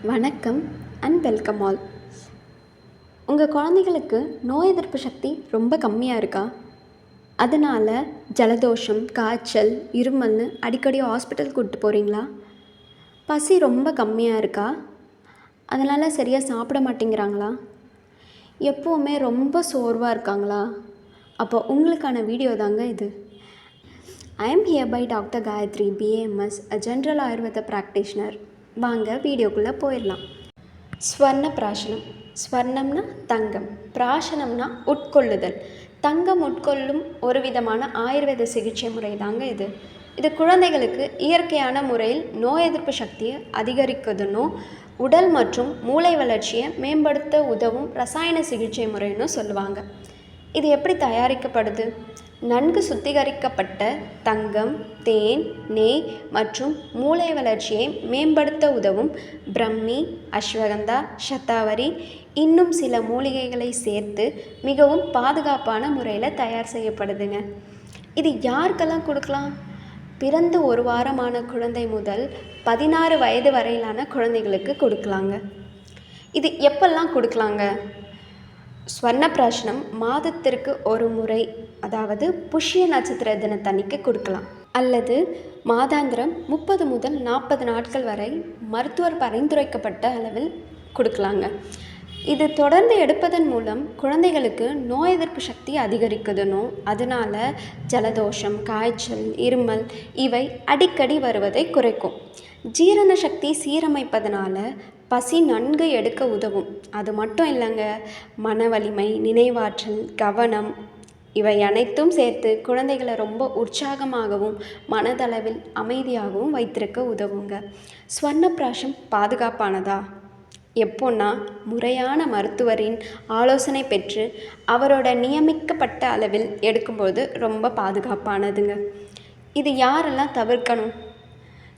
வணக்கம் and welcome all. உங்கள் குழந்தைகளுக்கு நோய் எதிர்ப்பு சக்தி ரொம்ப கம்மியாக இருக்கா? அதனால் ஜலதோஷம், காய்ச்சல், இருமல்னு அடிக்கடி ஹாஸ்பிட்டல் கூப்பிட்டு போகிறீங்களா? பசி ரொம்ப கம்மியாக இருக்கா? அதனால் சரியாக சாப்பிட மாட்டேங்கிறாங்களா? எப்போவுமே ரொம்ப சோர்வாக இருக்காங்களா? அப்போ உங்களுக்கான வீடியோ தாங்க இது. I am here by Dr. Gayatri, BAMS, a general Ayurveda practitioner. வாங்க வீடியோக்குள்ளே போயிடலாம். ஸ்வர்ண பிராசனம். ஸ்வர்ணம்னா தங்கம், பிராசனம்னா உட்கொள்ளுதல். தங்கம் உட்கொள்ளும் ஒரு விதமான ஆயுர்வேத சிகிச்சை முறை தாங்க இது. இது குழந்தைகளுக்கு இயற்கையான முறையில் நோய் எதிர்ப்பு சக்தியை அதிகரிக்குதுன்னும் உடல் மற்றும் மூளை வளர்ச்சியை மேம்படுத்த உதவும் ரசாயன சிகிச்சை முறைன்னு சொல்லுவாங்க. இது எப்படி தயாரிக்கப்படுது? நன்கு சுத்திகரிக்கப்பட்ட தங்கம், தேன், நெய் மற்றும் மூளை வளர்ச்சியை மேம்படுத்த உதவும் பிரம்மி, அஸ்வகந்தா, சதாவரி இன்னும் சில மூலிகைகளை சேர்த்து மிகவும் பாதுகாப்பான முறையில் தயார் செய்யப்படுதுங்க. இது யாருக்கெல்லாம் கொடுக்கலாம்? பிறந்து ஒரு வாரமான குழந்தை முதல் 16 வயது வரையிலான குழந்தைகளுக்கு கொடுக்கலாங்க. இது எப்பெல்லாம் கொடுக்கலாங்க? ஸ்வர்ணப்பிராசனம் மாதத்திற்கு ஒரு முறை, அதாவது புஷ்ய நட்சத்திர தினத்தன்னைக்கு கொடுக்கலாம். அல்லது மாதாந்திரம் 30 முதல் 40 நாட்கள் வரை மருத்துவர் பரிந்துரைக்கப்பட்ட அளவில் கொடுக்கலாங்க. இது தொடர்ந்து எடுப்பதன் மூலம் குழந்தைகளுக்கு நோய் எதிர்ப்பு சக்தி அதிகரிக்குதுன்னும் அதனால் ஜலதோஷம், காய்ச்சல், இருமல் இவை அடிக்கடி வருவதை குறைக்கும். ஜீரண சக்தி சீரமைப்பதனால பசி நன்கு எடுக்க உதவும். அது மட்டும் இல்லைங்க, மன வலிமை, நினைவாற்றல், கவனம் இவை அனைத்தும் சேர்த்து குழந்தைகளை ரொம்ப உற்சாகமாகவும் மனதளவில் அமைதியாகவும் வைத்திருக்க உதவுங்க. ஸ்வர்ணப்பிராசம் பாதுகாப்பானதா? எப்போன்னா முறையான மருத்துவரின் ஆலோசனை பெற்று அவரோட நியமிக்கப்பட்ட அளவில் எடுக்கும்போது ரொம்ப பாதுகாப்பானதுங்க. இது யாரெல்லாம் தவிர்க்கணும்?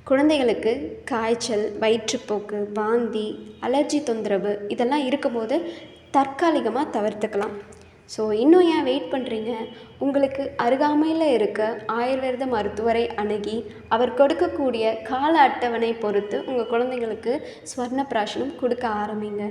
குழந்தைகளுக்கு காய்ச்சல், வயிற்றுப்போக்கு, வாந்தி, அலர்ஜி தொந்தரவு இதெல்லாம் இருக்கும்போது தற்காலிகமாக தவிர்த்துக்கலாம். ஸோ இன்னும் ஏன் வெயிட் பண்ணுறீங்க? உங்களுக்கு அருகாமையில் இருக்க ஆயுர்வேத மருத்துவரை அணுகி அவர் கொடுக்கக்கூடிய கால அட்டவணை பொறுத்து உங்கள் குழந்தைங்களுக்கு ஸ்வர்ணப்பிராசனம் கொடுக்க ஆரம்பிங்க.